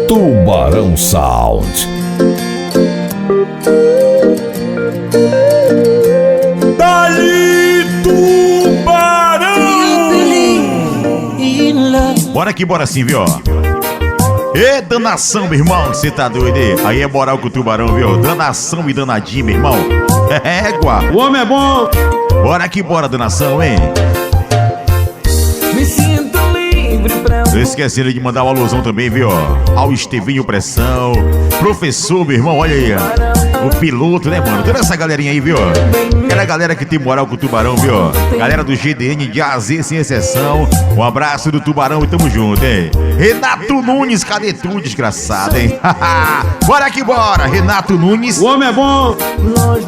Tubarão Sound. Dali Tubarão! Bora aqui, bora sim, viu? Ê, danação, meu irmão, você tá doido, hein? Aí é moral com o Tubarão, viu? Danação e danadinho, meu irmão. É égua. O homem é bom. Bora aqui, bora, danação, hein? Me sinto livre pra... Não esquecendo de mandar uma alusão também, viu? Ao Estevinho Pressão, professor, meu irmão, olha aí. O piloto, né, mano? Toda essa galerinha aí, viu? Aquela galera que tem moral com o Tubarão, viu? Galera do GDN de A a Z, sem exceção. Um abraço do Tubarão e tamo junto, hein? Renato Nunes, cadê tu, desgraçado, hein? Bora que bora, Renato Nunes. O homem é bom.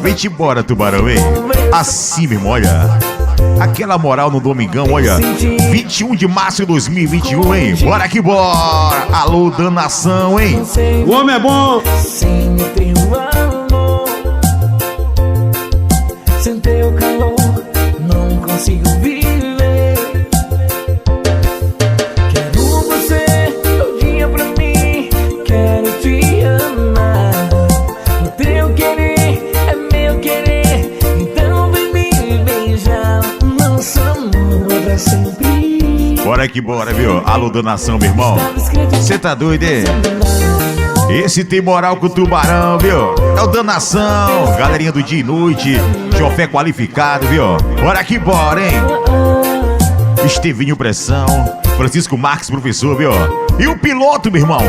Vem-te embora, Tubarão, hein? Assim, meu irmão, olha. Aquela moral no domingão, olha. 21 de março de 2021, hein? Bora que bora. Alô, danação, hein? O homem é bom. Sem o teu amor, sem teu calor, não consigo viver. Quero você todinha pra mim, quero te amar. O teu querer é meu querer, então vem me beijar. Nosso amor pra sempre. Bora que bora, viu? Alô, danação, meu irmão. Você tá doido, hein? Esse tem moral com o Tubarão, viu? É o danação, galerinha do dia e noite, chofé qualificado, viu? Bora que bora, hein? Estevinho Pressão, Francisco Marques, professor, viu? E o piloto, meu irmão.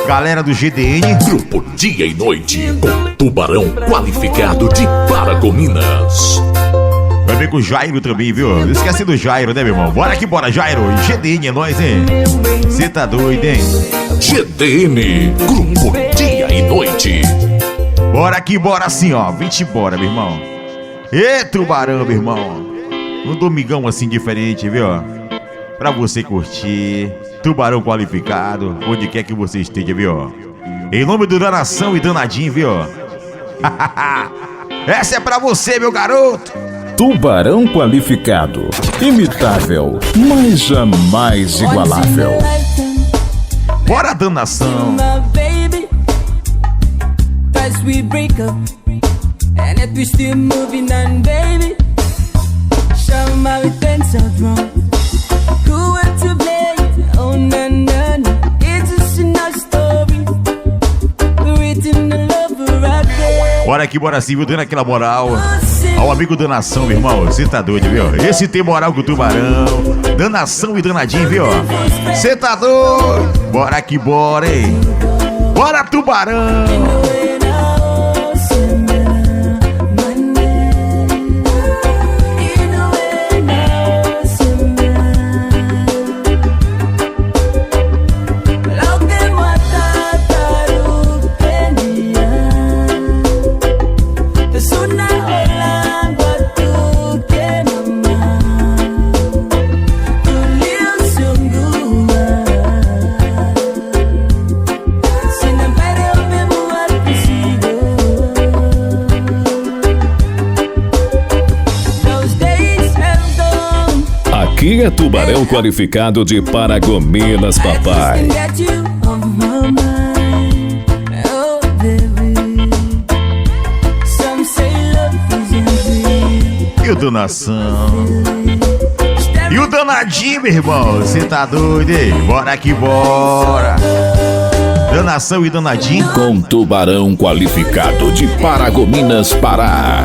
Galera do GDN. Grupo Dia e Noite com Tubarão qualificado de Paragominas. Vai ver com o Jairo também, viu? Não esquece do Jairo, né, meu irmão? Bora que bora, Jairo. GDN é nóis, hein? Você tá doido, hein? GDN, Grupo Dia e Noite. Bora que bora assim, ó. Vem-te embora, meu irmão. Ê, Tubarão, meu irmão. Um domingão assim diferente, viu? Pra você curtir. Tubarão qualificado, onde quer que você esteja, viu? Em nome do Danação e Danadinho, viu? Essa é pra você, meu garoto. Tubarão qualificado, imitável, mas jamais igualável. Bora, danação. Bora aqui, bora sim, viu? Dando aquela moral ao amigo Danação, meu irmão. Você tá doido, viu? Esse tem moral com o Tubarão. Danação e danadinho, viu? Você tá doido? Bora que bora, hein? Bora, Tubarão! Aqui é Tubarão qualificado de Paragominas, papai. E o Danação? E o danadinho, meu irmão? Você tá doido, hein? Bora que bora! Danação e danadinho com Tubarão qualificado de Paragominas, Pará.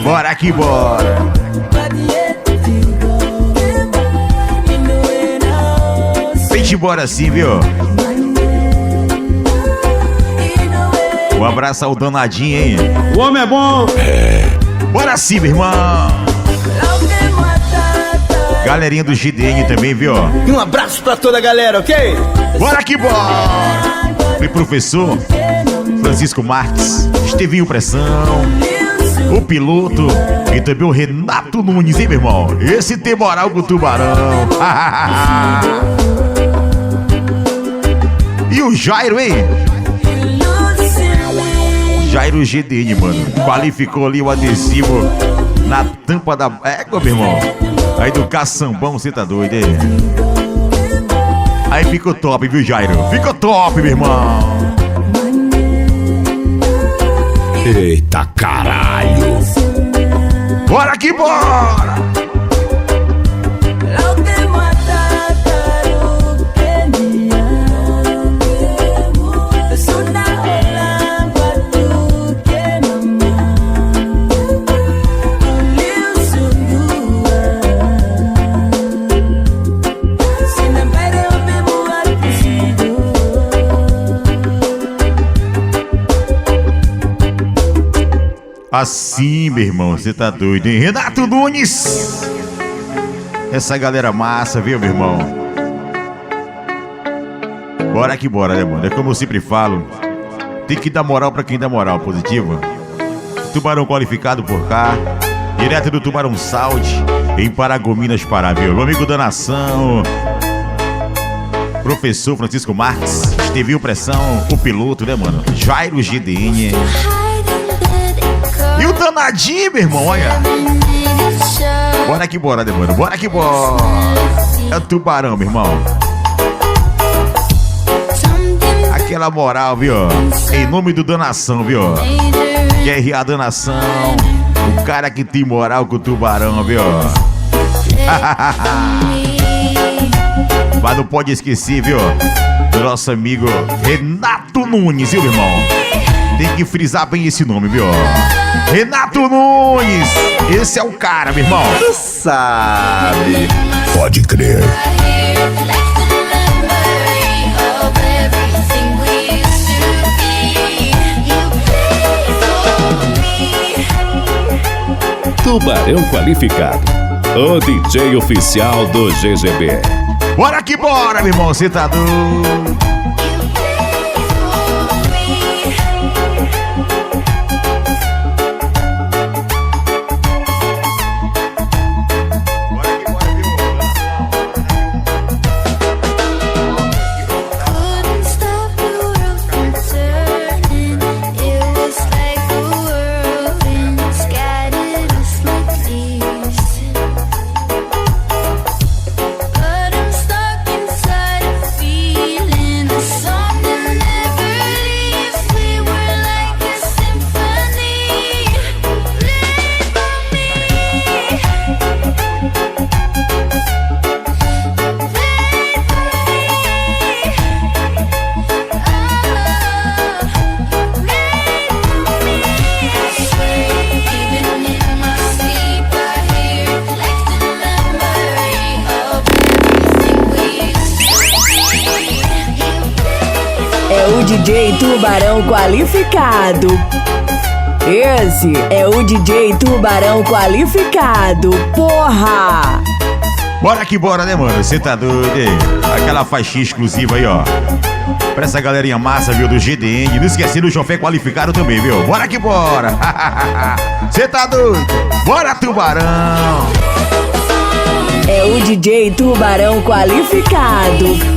Bora que bora! Vem-te embora assim, viu? Um abraço ao danadinho, hein? O homem é bom. Bora sim, meu irmão! Galerinha do GDN também, viu? E um abraço pra toda a galera, ok? Bora que bora! Foi professor Francisco Marques, Estevinho Pressão, o piloto e também o Renato Nunes, hein, meu irmão? Esse tem moral com o Tubarão. E o Jairo, hein? Jairo GDN, mano. Qualificou ali o adesivo na tampa da égua, meu irmão. Aí do caçambão, você tá doido, hein? Aí ficou top, viu, Jairo? Ficou top, meu irmão. Eita caralho! Bora que bora! Assim, meu irmão, você tá doido, hein? Renato Nunes! Essa galera massa, viu, meu irmão? Bora que bora, né, mano? É como eu sempre falo, tem que dar moral pra quem dá moral positiva. Tubarão qualificado por cá, direto do Tubarão Saúde, em Paragominas, Pará, viu? Meu amigo da nação, professor Francisco Marques, Estevinho Pressão, o piloto, né, mano? Jairo GDN. E o danadinho, meu irmão, olha. Bora que bora, demora. Bora que bora. É o Tubarão, meu irmão. Aquela moral, viu? Em nome do Danação, viu? QRA Danação. O cara que tem moral com o Tubarão, viu? Mas não pode esquecer, viu? Do nosso amigo Renato Nunes, viu, meu irmão? Tem que frisar bem esse nome, viu? Renato Nunes! Esse é o cara, meu irmão! Tu sabe. Pode crer. Tubarão qualificado. O DJ oficial do GGB. Bora que bora, meu irmão! Você tá doido? DJ Tubarão qualificado. Esse é o DJ Tubarão qualificado, porra! Bora que bora, né, mano? Você tá doido, hein? Aquela faixinha exclusiva aí, ó. Pra essa galerinha massa, viu, do GDN. Não esquecendo o chofé qualificado também, viu? Bora que bora! Você tá doido? Bora, Tubarão! É o DJ Tubarão qualificado.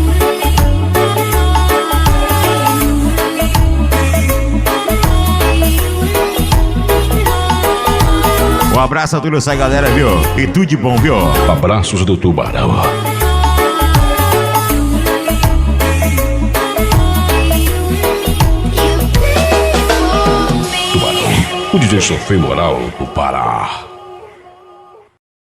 Um abraço a toda essa galera, viu? E tudo de bom, viu? Abraços do Tubarão. Tubarão, o DJ Sofê Moral do Pará.